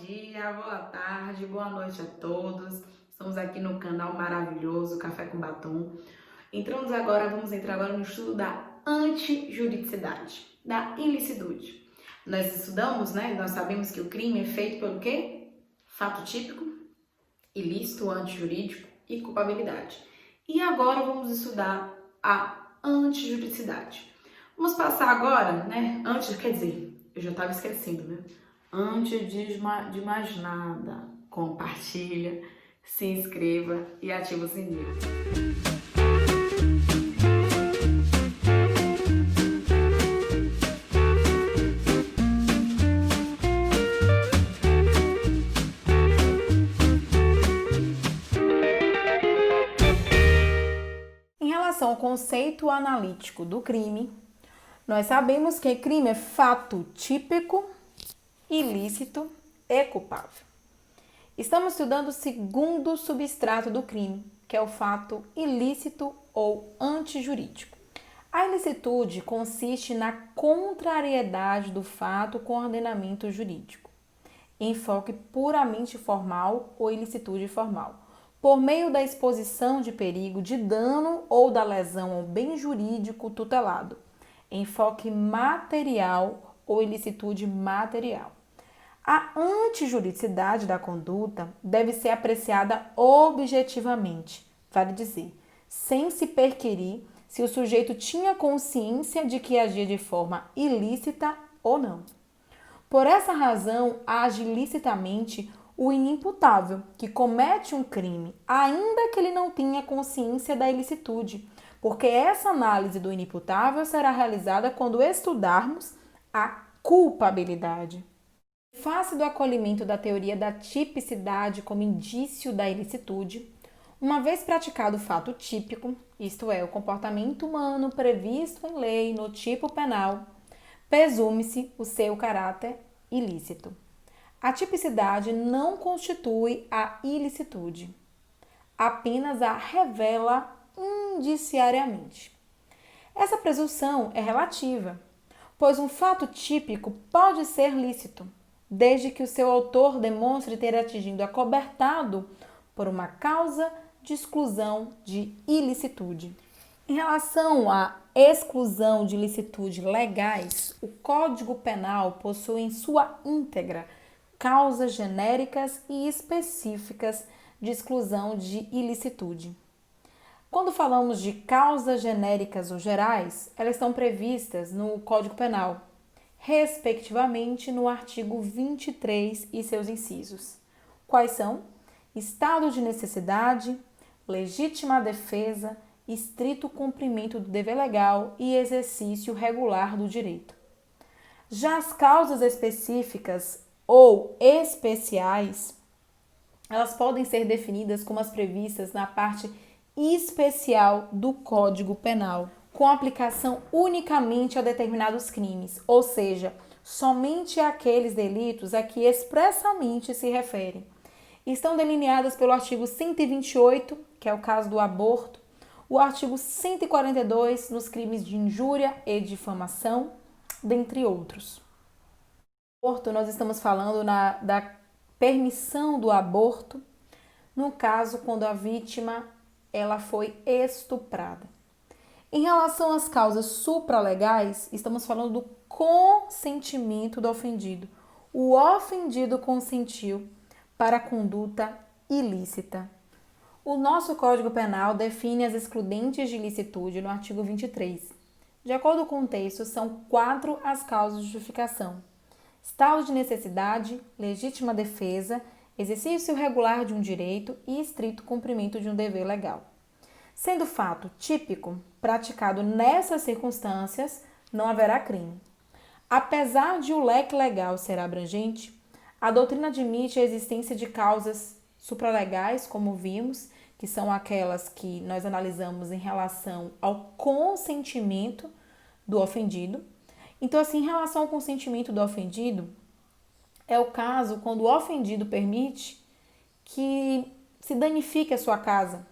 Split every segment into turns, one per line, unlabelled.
dia, boa tarde, boa noite a todos. Estamos aqui no canal maravilhoso Café com Batom. Vamos entrar agora no estudo da antijuridicidade, da ilicitude. Nós estudamos, nós sabemos que o crime é feito pelo quê? Fato típico, ilícito, antijurídico e culpabilidade. E agora vamos estudar a antijuridicidade. Vamos passar agora, eu já estava esquecendo, né? Antes de mais nada, compartilha, se inscreva e ativa o sininho.
Em relação ao conceito analítico do crime, nós sabemos que crime é fato típico, ilícito e culpável. Estamos estudando o segundo substrato do crime, que é o fato ilícito ou antijurídico. A ilicitude consiste na contrariedade do fato com o ordenamento jurídico, enfoque puramente formal ou ilicitude formal, por meio da exposição de perigo de dano ou da lesão ao bem jurídico tutelado, enfoque material ou ilicitude material. A antijuridicidade da conduta deve ser apreciada objetivamente, vale dizer, sem se perquirir se o sujeito tinha consciência de que agia de forma ilícita ou não. Por essa razão, age ilicitamente o inimputável, que comete um crime, ainda que ele não tenha consciência da ilicitude, porque essa análise do inimputável será realizada quando estudarmos a culpabilidade. Em face do acolhimento da teoria da tipicidade como indício da ilicitude, uma vez praticado o fato típico, isto é, o comportamento humano previsto em lei no tipo penal, presume-se o seu caráter ilícito. A tipicidade não constitui a ilicitude, apenas a revela indiciariamente. Essa presunção é relativa, pois um fato típico pode ser lícito, desde que o seu autor demonstre ter atingido acobertado por uma causa de exclusão de ilicitude. Em relação à exclusão de ilicitude legais, o Código Penal possui em sua íntegra causas genéricas e específicas de exclusão de ilicitude. Quando falamos de causas genéricas ou gerais, elas estão previstas no Código Penal, respectivamente no artigo 23 e seus incisos. Quais são? Estado de necessidade, legítima defesa, estrito cumprimento do dever legal e exercício regular do direito. Já as causas específicas ou especiais, elas podem ser definidas como as previstas na parte especial do Código Penal, com aplicação unicamente a determinados crimes, ou seja, somente aqueles delitos a que expressamente se referem. Estão delineadas pelo artigo 128, que é o caso do aborto, o artigo 142 nos crimes de injúria e difamação, dentre outros. No aborto, nós estamos falando da permissão do aborto, no caso quando a vítima ela foi estuprada. Em relação às causas supralegais, estamos falando do consentimento do ofendido. O ofendido consentiu para a conduta ilícita. O nosso Código Penal define as excludentes de ilicitude no artigo 23. De acordo com o texto, são 4 as causas de justificação: estado de necessidade, legítima defesa, exercício regular de um direito e estrito cumprimento de um dever legal. Sendo fato típico, praticado nessas circunstâncias, não haverá crime. Apesar de o leque legal ser abrangente, a doutrina admite a existência de causas supralegais, como vimos, que são aquelas que nós analisamos em relação ao consentimento do ofendido. Então, assim, em relação ao consentimento do ofendido, é o caso quando o ofendido permite que se danifique a sua casa.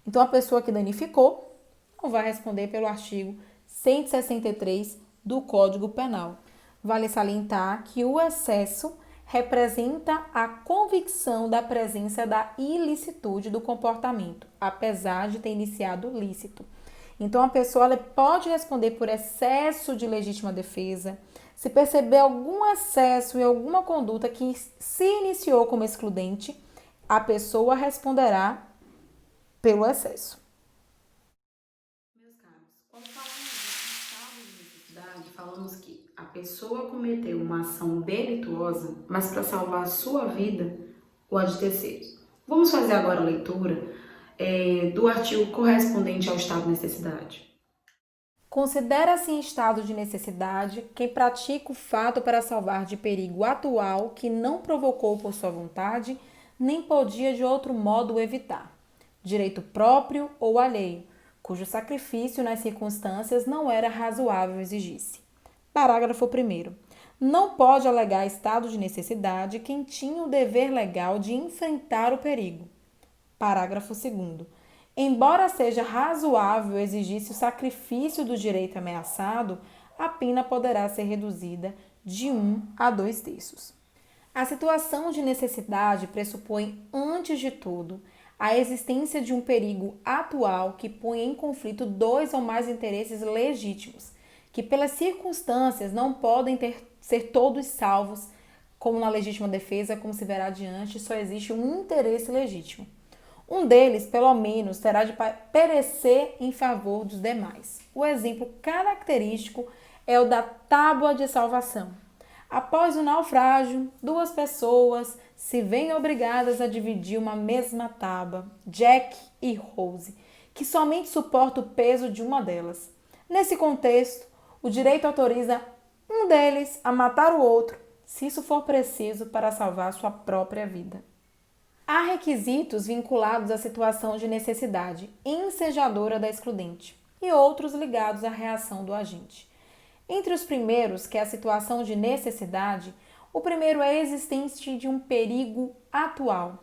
Então, a pessoa que danificou não vai responder pelo artigo 163 do Código Penal. Vale salientar que o excesso representa a convicção da presença da ilicitude do comportamento, apesar de ter iniciado lícito. Então, a pessoa ela pode responder por excesso de legítima defesa, se perceber algum excesso em alguma conduta que se iniciou como excludente, a pessoa responderá pelo excesso.
Meus caros, quando falamos de estado de necessidade, falamos que a pessoa cometeu uma ação delituosa, mas para salvar a sua vida ou a de terceiros. Vamos fazer agora a leitura do artigo correspondente ao estado de necessidade.
Considera-se em estado de necessidade quem pratica o fato para salvar de perigo atual que não provocou por sua vontade, nem podia de outro modo evitar. Direito próprio ou alheio, cujo sacrifício nas circunstâncias não era razoável exigisse. Parágrafo 1º. Não pode alegar estado de necessidade quem tinha o dever legal de enfrentar o perigo. Parágrafo 2º. Embora seja razoável exigir-se o sacrifício do direito ameaçado, a pena poderá ser reduzida de 1 a 2/3. A situação de necessidade pressupõe, antes de tudo, a existência de um perigo atual que põe em conflito dois ou mais interesses legítimos, que pelas circunstâncias não podem ser todos salvos, como na legítima defesa, como se verá adiante, só existe um interesse legítimo. Um deles, pelo menos, terá de perecer em favor dos demais. O exemplo característico é o da tábua de salvação. Após o naufrágio, duas pessoas se veem obrigadas a dividir uma mesma tábua, Jack e Rose, que somente suporta o peso de uma delas. Nesse contexto, o direito autoriza um deles a matar o outro, se isso for preciso para salvar sua própria vida. Há requisitos vinculados à situação de necessidade ensejadora da excludente e outros ligados à reação do agente. Entre os primeiros, que é a situação de necessidade, o primeiro é a existência de um perigo atual.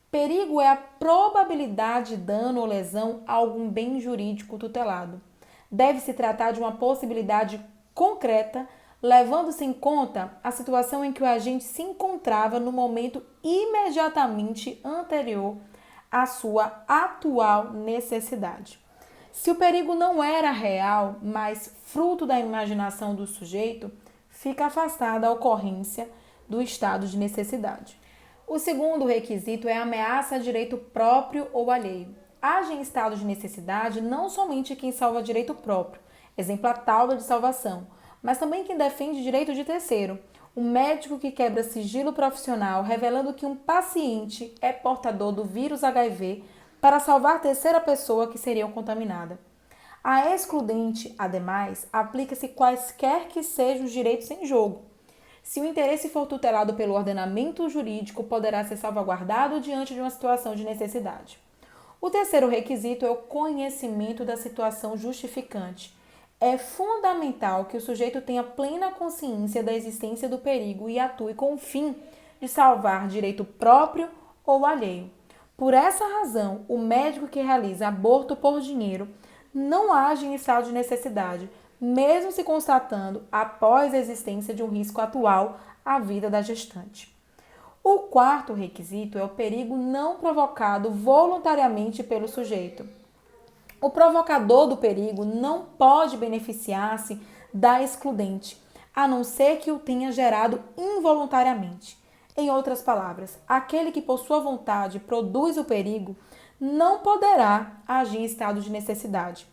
Perigo é a probabilidade de dano ou lesão a algum bem jurídico tutelado. Deve-se tratar de uma possibilidade concreta, levando-se em conta a situação em que o agente se encontrava no momento imediatamente anterior à sua atual necessidade. Se o perigo não era real, mas fruto da imaginação do sujeito, fica afastada a ocorrência do estado de necessidade. O segundo requisito é a ameaça a direito próprio ou alheio. Age em estado de necessidade não somente quem salva direito próprio, exemplo a tábua de salvação, mas também quem defende direito de terceiro, o médico que quebra sigilo profissional revelando que um paciente é portador do vírus HIV para salvar terceira pessoa que seria contaminada. A excludente, ademais, aplica-se quaisquer que sejam os direitos em jogo. Se o interesse for tutelado pelo ordenamento jurídico, poderá ser salvaguardado diante de uma situação de necessidade. O terceiro requisito é o conhecimento da situação justificante. É fundamental que o sujeito tenha plena consciência da existência do perigo e atue com o fim de salvar direito próprio ou alheio. Por essa razão, o médico que realiza aborto por dinheiro não age em estado de necessidade, mesmo se constatando após a existência de um risco atual à vida da gestante. O quarto requisito é o perigo não provocado voluntariamente pelo sujeito. O provocador do perigo não pode beneficiar-se da excludente, a não ser que o tenha gerado involuntariamente. Em outras palavras, aquele que por sua vontade produz o perigo não poderá agir em estado de necessidade.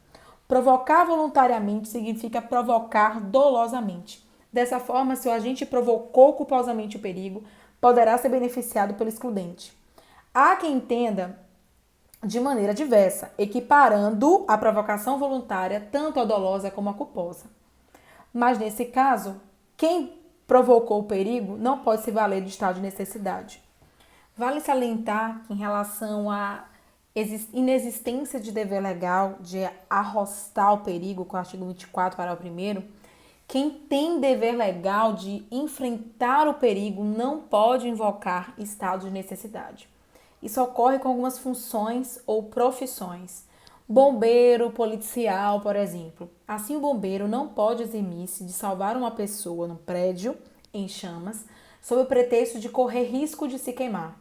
Provocar voluntariamente significa provocar dolosamente. Dessa forma, se o agente provocou culposamente o perigo, poderá ser beneficiado pelo excludente. Há quem entenda de maneira diversa, equiparando a provocação voluntária tanto a dolosa como a culposa. Mas nesse caso, quem provocou o perigo não pode se valer de estado de necessidade. Vale salientar que em relação à inexistência de dever legal de arrostar o perigo, com o artigo 24, parágrafo 1º, quem tem dever legal de enfrentar o perigo não pode invocar estado de necessidade. Isso ocorre com algumas funções ou profissões. Bombeiro, policial, por exemplo. Assim, o bombeiro não pode eximir-se de salvar uma pessoa num prédio em chamas, sob o pretexto de correr risco de se queimar.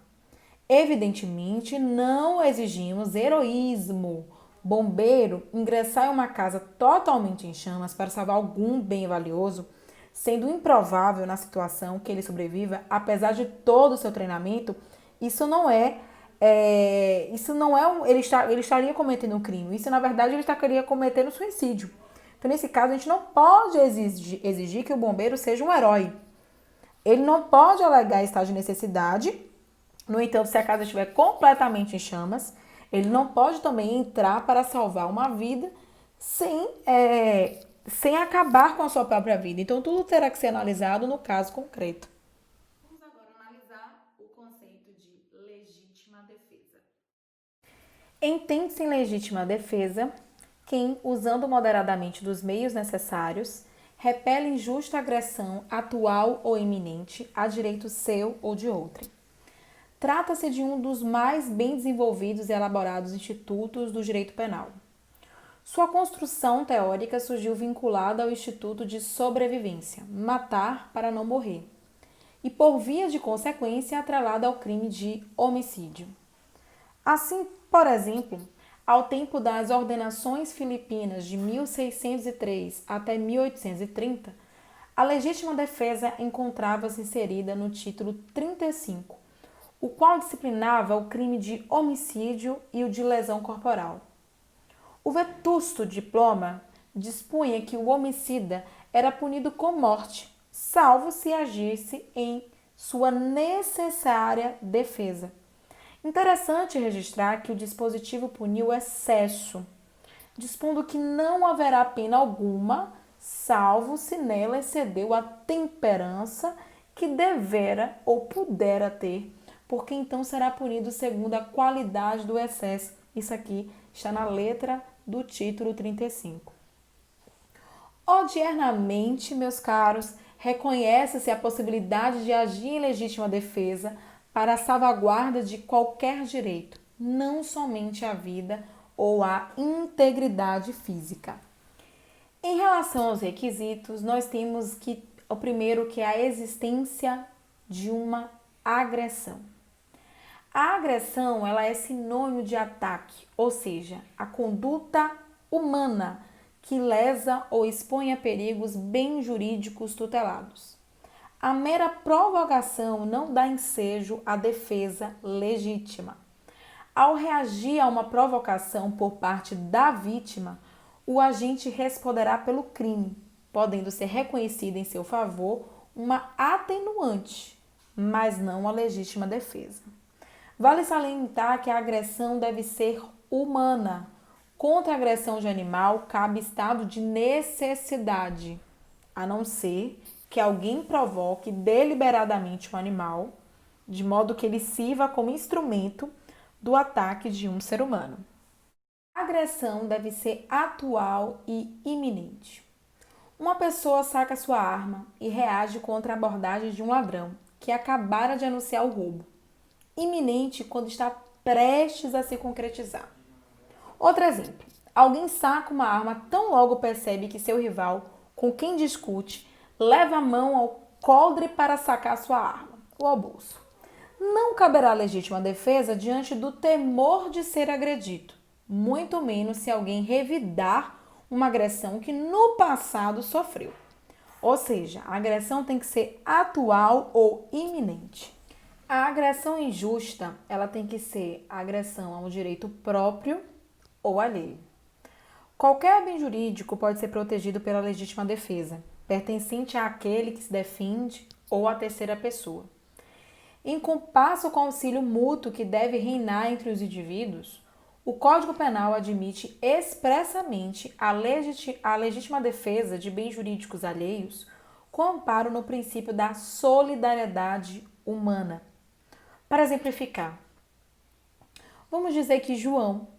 Evidentemente, não exigimos heroísmo. Bombeiro ingressar em uma casa totalmente em chamas para salvar algum bem valioso, sendo improvável na situação que ele sobreviva, apesar de todo o seu treinamento, ele estaria cometendo um crime. Isso, na verdade, ele estaria cometendo suicídio. Então, nesse caso, a gente não pode exigir que o bombeiro seja um herói. Ele não pode alegar estado de necessidade. No entanto, se a casa estiver completamente em chamas, ele não pode também entrar para salvar uma vida sem acabar com a sua própria vida. Então, tudo terá que ser analisado no caso concreto.
Vamos agora analisar o conceito de legítima defesa.
Entende-se em legítima defesa quem, usando moderadamente dos meios necessários, repele injusta agressão atual ou iminente a direito seu ou de outrem. Trata-se de um dos mais bem desenvolvidos e elaborados institutos do direito penal. Sua construção teórica surgiu vinculada ao instituto de sobrevivência, matar para não morrer, e por via de consequência atrelada ao crime de homicídio. Assim, por exemplo, ao tempo das ordenações filipinas de 1603 até 1830, a legítima defesa encontrava-se inserida no título 35, o qual disciplinava o crime de homicídio e o de lesão corporal. O vetusto diploma dispunha que o homicida era punido com morte, salvo se agisse em sua necessária defesa. Interessante registrar que o dispositivo punia o excesso, dispondo que não haverá pena alguma, salvo se nela excedeu a temperança que devera ou pudera ter, porque então será punido segundo a qualidade do excesso. Isso aqui está na letra do título 35. Odiernamente, meus caros, reconhece-se a possibilidade de agir em legítima defesa para a salvaguarda de qualquer direito, não somente a vida ou a integridade física. Em relação aos requisitos, nós temos o primeiro, que é a existência de uma agressão. A agressão, ela é sinônimo de ataque, ou seja, a conduta humana que lesa ou expõe a perigos bens jurídicos tutelados. A mera provocação não dá ensejo à defesa legítima. Ao reagir a uma provocação por parte da vítima, o agente responderá pelo crime, podendo ser reconhecida em seu favor uma atenuante, mas não a legítima defesa. Vale salientar que a agressão deve ser humana. Contra a agressão de animal, cabe estado de necessidade, a não ser que alguém provoque deliberadamente um animal, de modo que ele sirva como instrumento do ataque de um ser humano. A agressão deve ser atual e iminente. Uma pessoa saca sua arma e reage contra a abordagem de um ladrão que acabara de anunciar o roubo. Iminente quando está prestes a se concretizar. Outro exemplo. Alguém saca uma arma tão logo percebe que seu rival, com quem discute, leva a mão ao coldre para sacar sua arma, ou ao bolso. Não caberá legítima defesa diante do temor de ser agredido, muito menos se alguém revidar uma agressão que no passado sofreu. Ou seja, a agressão tem que ser atual ou iminente. A agressão injusta, ela tem que ser a agressão a um direito próprio ou alheio. Qualquer bem jurídico pode ser protegido pela legítima defesa, pertencente àquele que se defende ou à terceira pessoa. Em compasso com o auxílio mútuo que deve reinar entre os indivíduos, o Código Penal admite expressamente a legítima defesa de bens jurídicos alheios com amparo no princípio da solidariedade humana. Para exemplificar, vamos dizer que João,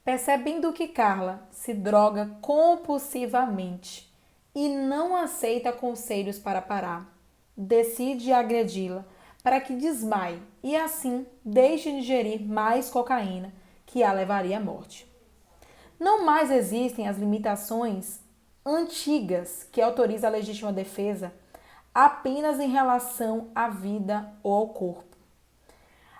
percebendo que Carla se droga compulsivamente e não aceita conselhos para parar, decide agredi-la para que desmaie e assim deixe de ingerir mais cocaína que a levaria à morte. Não mais existem as limitações antigas que autorizam a legítima defesa apenas em relação à vida ou ao corpo.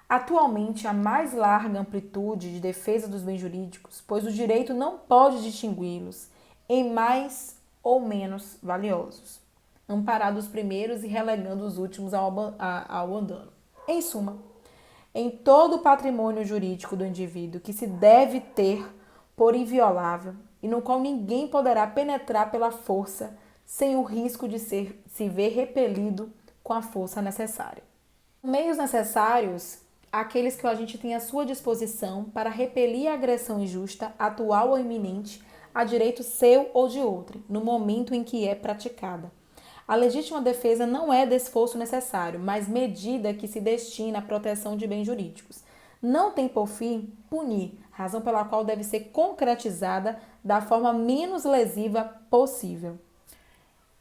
Atualmente, há mais larga amplitude de defesa dos bens jurídicos, pois o direito não pode distingui-los em mais ou menos valiosos, amparando os primeiros e relegando os últimos ao abandono. Em suma, em todo o patrimônio jurídico do indivíduo que se deve ter por inviolável e no qual ninguém poderá penetrar pela força sem o risco de se ver repelido com a força necessária. Meios necessários, aqueles que a gente tem à sua disposição para repelir a agressão injusta, atual ou iminente, a direito seu ou de outro, no momento em que é praticada. A legítima defesa não é desforço necessário, mas medida que se destina à proteção de bens jurídicos. Não tem por fim punir, razão pela qual deve ser concretizada da forma menos lesiva possível.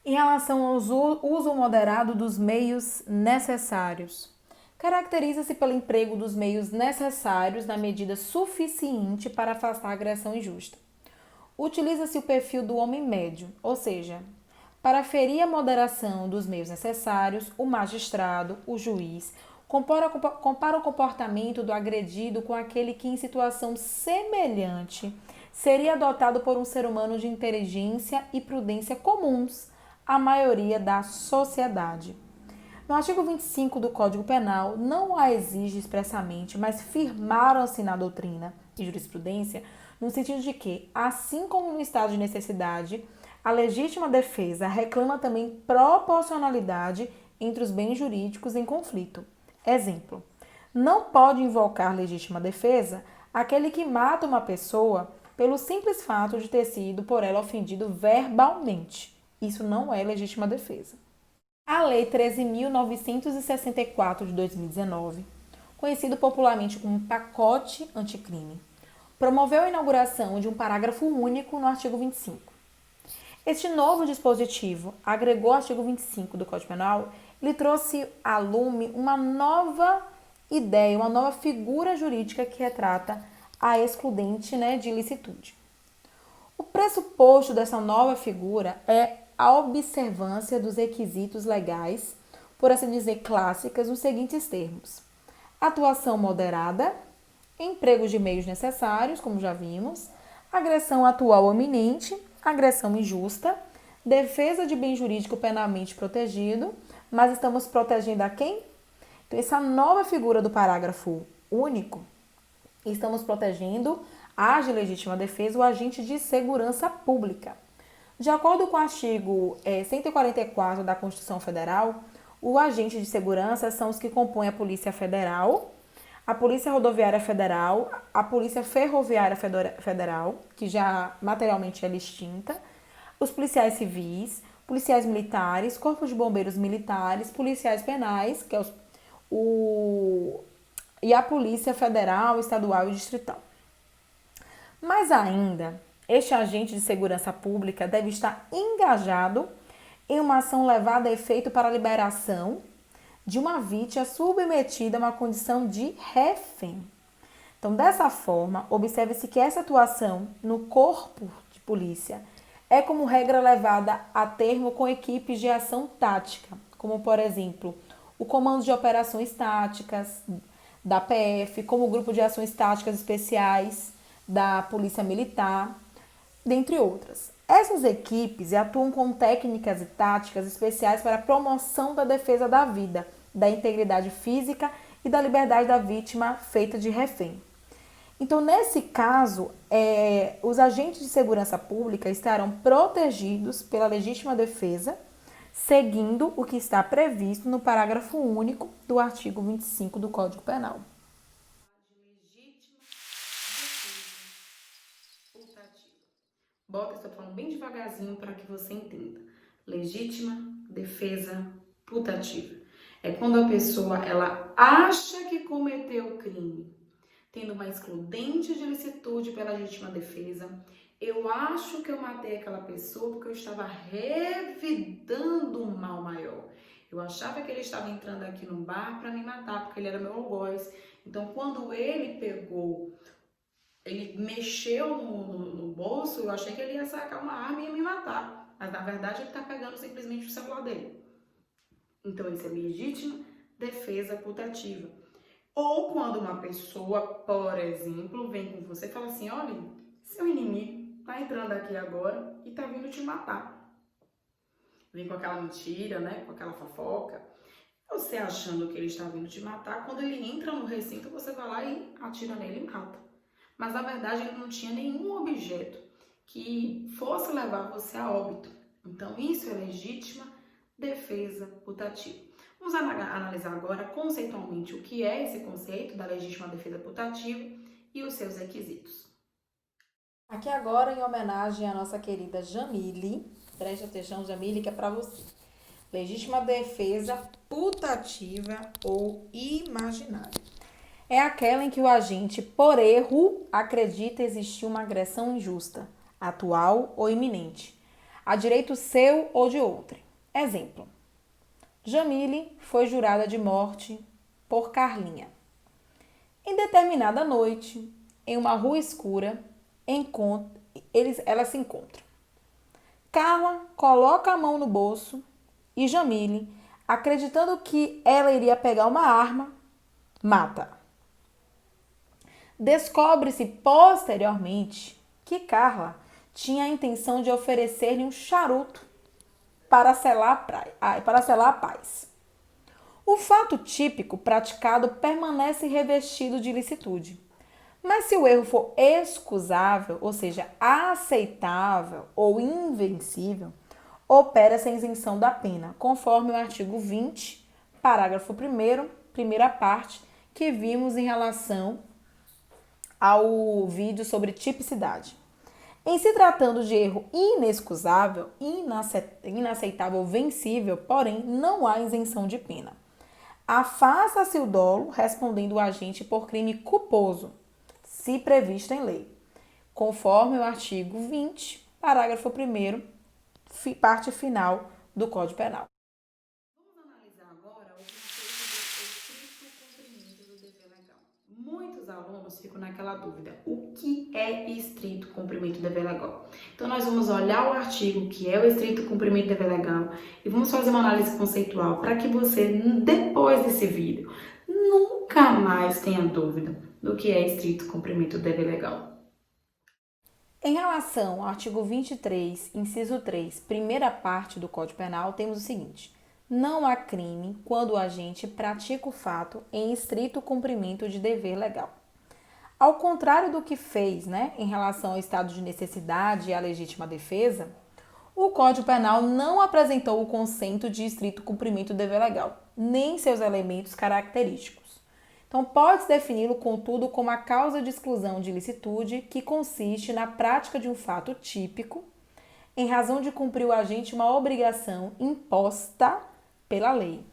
Em relação ao uso moderado dos meios necessários, caracteriza-se pelo emprego dos meios necessários na medida suficiente para afastar a agressão injusta. Utiliza-se o perfil do homem médio, ou seja, para ferir a moderação dos meios necessários, o magistrado, o juiz, compara o comportamento do agredido com aquele que, em situação semelhante, seria adotado por um ser humano de inteligência e prudência comuns à maioria da sociedade. No artigo 25 do Código Penal, não a exige expressamente, mas firmaram-se na doutrina e jurisprudência no sentido de que, assim como no estado de necessidade, a legítima defesa reclama também proporcionalidade entre os bens jurídicos em conflito. Exemplo: não pode invocar legítima defesa aquele que mata uma pessoa pelo simples fato de ter sido por ela ofendido verbalmente. Isso não é legítima defesa. A Lei 13.964 de 2019, conhecido popularmente como Pacote Anticrime, promoveu a inauguração de um parágrafo único no artigo 25. Este novo dispositivo agregou ao artigo 25 do Código Penal, ele trouxe à lume uma nova ideia, uma nova figura jurídica que retrata a excludente, de ilicitude. O pressuposto dessa nova figura é a observância dos requisitos legais, por assim dizer, clássicas, nos seguintes termos: atuação moderada, emprego de meios necessários, como já vimos, agressão atual ou iminente, agressão injusta, defesa de bem jurídico penalmente protegido, mas estamos protegendo a quem? Então, essa nova figura do parágrafo único, estamos protegendo a de legítima defesa, o agente de segurança pública. De acordo com o artigo 144 da Constituição Federal, o agente de segurança são os que compõem a Polícia Federal, a Polícia Rodoviária Federal, a Polícia Ferroviária Federal, que já materialmente é extinta, os policiais civis, policiais militares, corpos de bombeiros militares, policiais penais, que é e a Polícia Federal, Estadual e Distrital. Mas ainda, este agente de segurança pública deve estar engajado em uma ação levada a efeito para a liberação de uma vítima submetida a uma condição de refém. Então, dessa forma, observe-se que essa atuação no corpo de polícia é, como regra, levada a termo com equipes de ação tática, como, por exemplo, o Comando de Operações Táticas da PF, como o Grupo de Ações Táticas Especiais da Polícia Militar, dentre outras. Essas equipes atuam com técnicas e táticas especiais para a promoção da defesa da vida, da integridade física e da liberdade da vítima feita de refém. Então, nesse caso, os agentes de segurança pública estarão protegidos pela legítima defesa, seguindo o que está previsto no parágrafo único do artigo 25 do Código Penal.
Bota, estou falando bem devagarzinho para que você entenda. Legítima defesa putativa. É quando a pessoa ela acha que cometeu o crime, tendo uma excludente de ilicitude pela legítima defesa. Eu acho que eu matei aquela pessoa porque eu estava revidando um mal maior. Eu achava que ele estava entrando aqui no bar para me matar, porque ele era meu algoz. Então, quando ele mexeu no bolso, eu achei que ele ia sacar uma arma e ia me matar. Mas, na verdade, ele está pegando simplesmente o celular dele. Então, isso é legítima defesa putativa. Ou quando uma pessoa, por exemplo, vem com você e fala assim, olha, seu inimigo tá entrando aqui agora e tá vindo te matar. Vem com aquela mentira, né? Com aquela fofoca. Você achando que ele está vindo te matar, quando ele entra no recinto, você vai lá e atira nele e mata. Mas na verdade ele não tinha nenhum objeto que fosse levar você a óbito. Então isso é legítima defesa putativa. Vamos analisar agora conceitualmente o que é esse conceito da legítima defesa putativa e os seus requisitos.
Aqui agora, em homenagem à nossa querida Jamile, preste atenção, Jamile, que é para você. Legítima defesa putativa ou imaginária. É aquela em que o agente, por erro, acredita existir uma agressão injusta, atual ou iminente, a direito seu ou de outrem. Exemplo: Jamile foi jurada de morte por Carlinha. Em determinada noite, em uma rua escura, elas se encontram. Carla coloca a mão no bolso e Jamile, acreditando que ela iria pegar uma arma, mata. Descobre-se posteriormente que Carla tinha a intenção de oferecer-lhe um charuto para selar a paz. O fato típico praticado permanece revestido de ilicitude. Mas se o erro for excusável, ou seja, aceitável ou invencível, opera-se a isenção da pena, conforme o artigo 20, parágrafo 1º, primeira parte, que vimos em relação ao vídeo sobre tipicidade. Em se tratando de erro inexcusável, inaceitável, vencível, porém, não há isenção de pena. Afasta-se o dolo, respondendo o agente por crime culposo, se previsto em lei, conforme o artigo 20, parágrafo 1º, parte final do Código Penal.
Vamos analisar agora o conceito do estrito cumprimento do dever legal. Muitos alunos ficam naquela dúvida, o que é estrito cumprimento do dever legal? Então nós vamos olhar o artigo que é o estrito cumprimento do dever legal e vamos fazer uma análise conceitual para que você, depois desse vídeo, nunca mais tenha dúvida do que é estrito cumprimento do dever legal.
Em relação ao artigo 23, inciso 3, primeira parte do Código Penal, temos o seguinte: não há crime quando o agente pratica o fato em estrito cumprimento de dever legal. Ao contrário do que fez, em relação ao estado de necessidade e à legítima defesa, o Código Penal não apresentou o conceito de estrito cumprimento do dever legal, nem seus elementos característicos. Então, pode-se defini-lo, contudo, como a causa de exclusão de ilicitude, que consiste na prática de um fato típico, em razão de cumprir o agente uma obrigação imposta pela lei.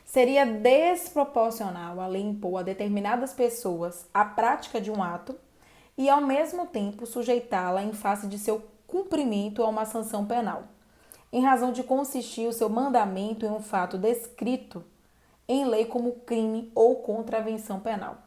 Seria desproporcional a lei impor a determinadas pessoas a prática de um ato e, ao mesmo tempo, sujeitá-la em face de seu cumprimento a uma sanção penal, em razão de consistir o seu mandamento em um fato descrito em lei como crime ou contravenção penal.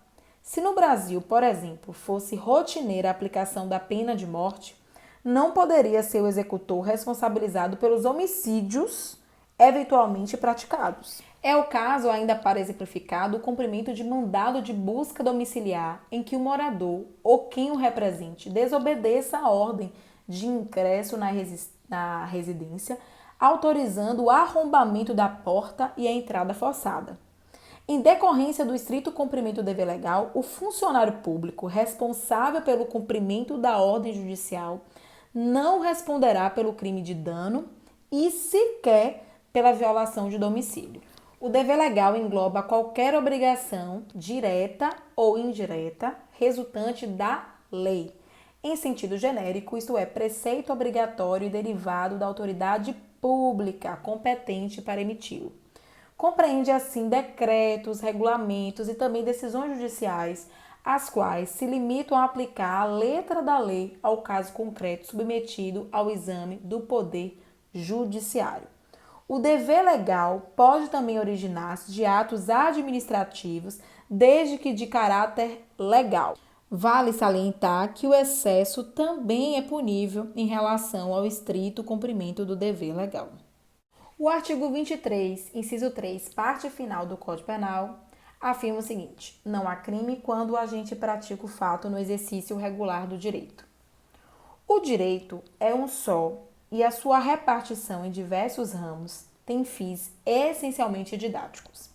Se no Brasil, por exemplo, fosse rotineira a aplicação da pena de morte, não poderia ser o executor responsabilizado pelos homicídios eventualmente praticados. É o caso, ainda para exemplificar, do cumprimento de mandado de busca domiciliar em que o morador ou quem o represente desobedeça a ordem de ingresso na residência, autorizando o arrombamento da porta e a entrada forçada. Em decorrência do estrito cumprimento do dever legal, o funcionário público responsável pelo cumprimento da ordem judicial não responderá pelo crime de dano e sequer pela violação de domicílio. O dever legal engloba qualquer obrigação, direta ou indireta, resultante da lei, em sentido genérico, isto é, preceito obrigatório e derivado da autoridade pública competente para emiti-lo. Compreende, assim, decretos, regulamentos e também decisões judiciais, as quais se limitam a aplicar a letra da lei ao caso concreto submetido ao exame do Poder Judiciário. O dever legal pode também originar-se de atos administrativos, desde que de caráter legal. Vale salientar que o excesso também é punível em relação ao estrito cumprimento do dever legal. O artigo 23, inciso 3, parte final do Código Penal, afirma o seguinte: não há crime quando o agente pratica o fato no exercício regular do direito. O direito é um só e a sua repartição em diversos ramos tem fins essencialmente didáticos.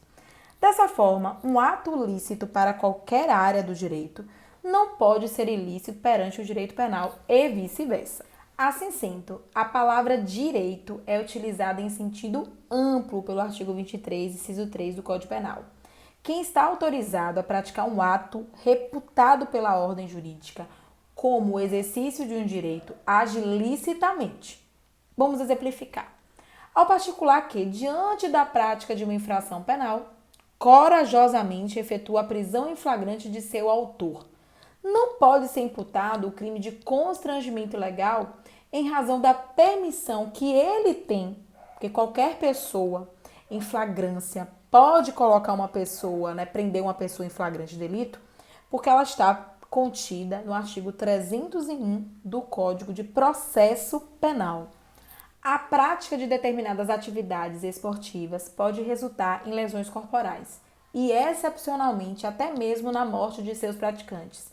Dessa forma, um ato lícito para qualquer área do direito não pode ser ilícito perante o direito penal e vice-versa. Assim sendo, a palavra direito é utilizada em sentido amplo pelo artigo 23, inciso 3 do Código Penal. Quem está autorizado a praticar um ato reputado pela ordem jurídica como o exercício de um direito age licitamente. Vamos exemplificar. Ao particular que, diante da prática de uma infração penal, corajosamente efetua a prisão em flagrante de seu autor, não pode ser imputado o crime de constrangimento ilegal em razão da permissão que ele tem, porque qualquer pessoa em flagrância pode colocar uma pessoa, prender uma pessoa em flagrante delito, porque ela está contida no artigo 301 do Código de Processo Penal. A prática de determinadas atividades esportivas pode resultar em lesões corporais e, excepcionalmente, até mesmo na morte de seus praticantes.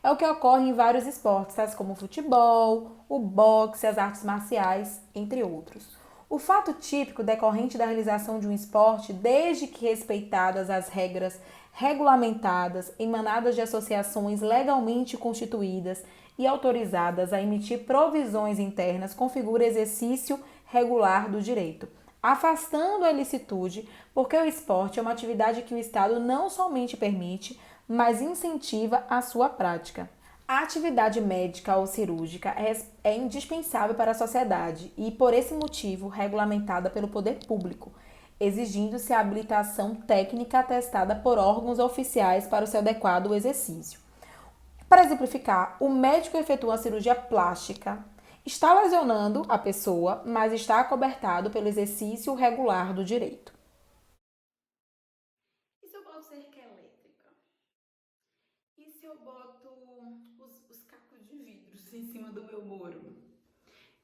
É o que ocorre em vários esportes, tais como o futebol, o boxe, as artes marciais, entre outros. O fato típico decorrente da realização de um esporte, desde que respeitadas as regras regulamentadas, emanadas de associações legalmente constituídas e autorizadas a emitir provisões internas, configura exercício regular do direito, afastando a ilicitude, porque o esporte é uma atividade que o Estado não somente permite, mas incentiva a sua prática. A atividade médica ou cirúrgica é indispensável para a sociedade e, por esse motivo, regulamentada pelo poder público, exigindo-se a habilitação técnica atestada por órgãos oficiais para o seu adequado exercício. Para exemplificar, o médico efetua uma cirurgia plástica, está lesionando a pessoa, mas está acobertado pelo exercício regular do direito.
E se eu boto cerca elétrica? E se eu boto os cacos de vidros em cima do meu muro?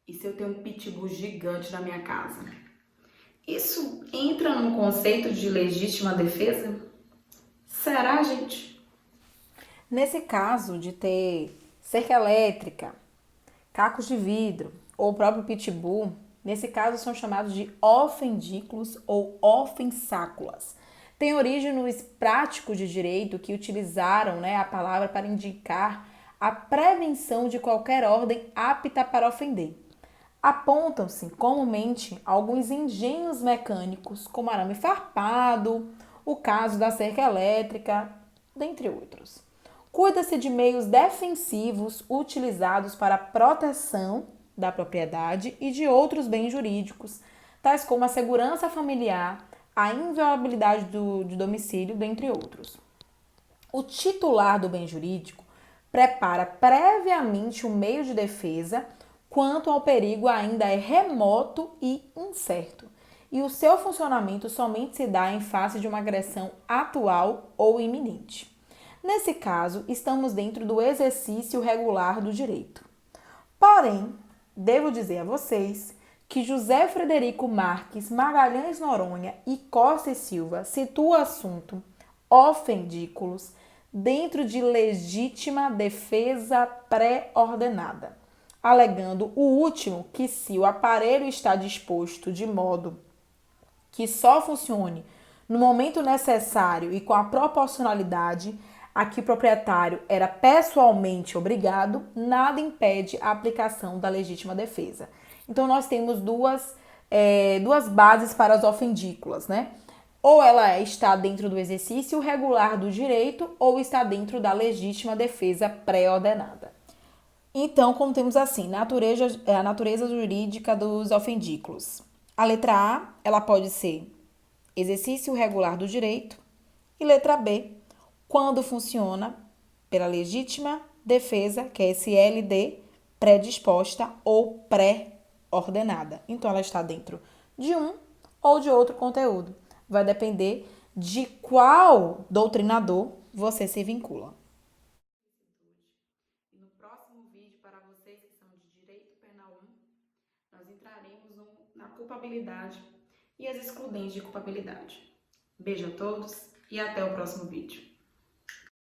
E se eu tenho um pitbull gigante na minha casa? Isso entra no conceito de legítima defesa? Será, gente?
Nesse caso de ter cerca elétrica, cacos de vidro ou o próprio pitbull, nesse caso são chamados de ofendículos ou ofensáculas. Tem origem nos práticos de direito que utilizaram a palavra para indicar a prevenção de qualquer ordem apta para ofender. Apontam-se comumente alguns engenhos mecânicos, como arame farpado, o caso da cerca elétrica, dentre outros. Cuida-se de meios defensivos utilizados para a proteção da propriedade e de outros bens jurídicos, tais como a segurança familiar, a inviolabilidade do domicílio, dentre outros. O titular do bem jurídico prepara previamente um meio de defesa quanto ao perigo ainda é remoto e incerto, e o seu funcionamento somente se dá em face de uma agressão atual ou iminente. Nesse caso, estamos dentro do exercício regular do direito. Porém, devo dizer a vocês que José Frederico Marques Magalhães Noronha e Costa e Silva situa o assunto ofendículos dentro de legítima defesa pré-ordenada, alegando o último que se o aparelho está disposto de modo que só funcione no momento necessário e com a proporcionalidade a que o proprietário era pessoalmente obrigado, nada impede a aplicação da legítima defesa. Então, nós temos duas bases para as ofendículas, Ou ela está dentro do exercício regular do direito ou está dentro da legítima defesa pré-ordenada. Então, como temos assim, a natureza jurídica dos ofendículos. A letra A, ela pode ser exercício regular do direito. E letra B, quando funciona pela legítima defesa, que é esse LD, predisposta ou pré-ordenada. Então, ela está dentro de um ou de outro conteúdo. Vai depender de qual doutrinador você se vincula.
E no próximo vídeo, para vocês que são de Direito Penal 1, nós entraremos na culpabilidade e as excludentes de culpabilidade. Beijo a todos e até o próximo vídeo.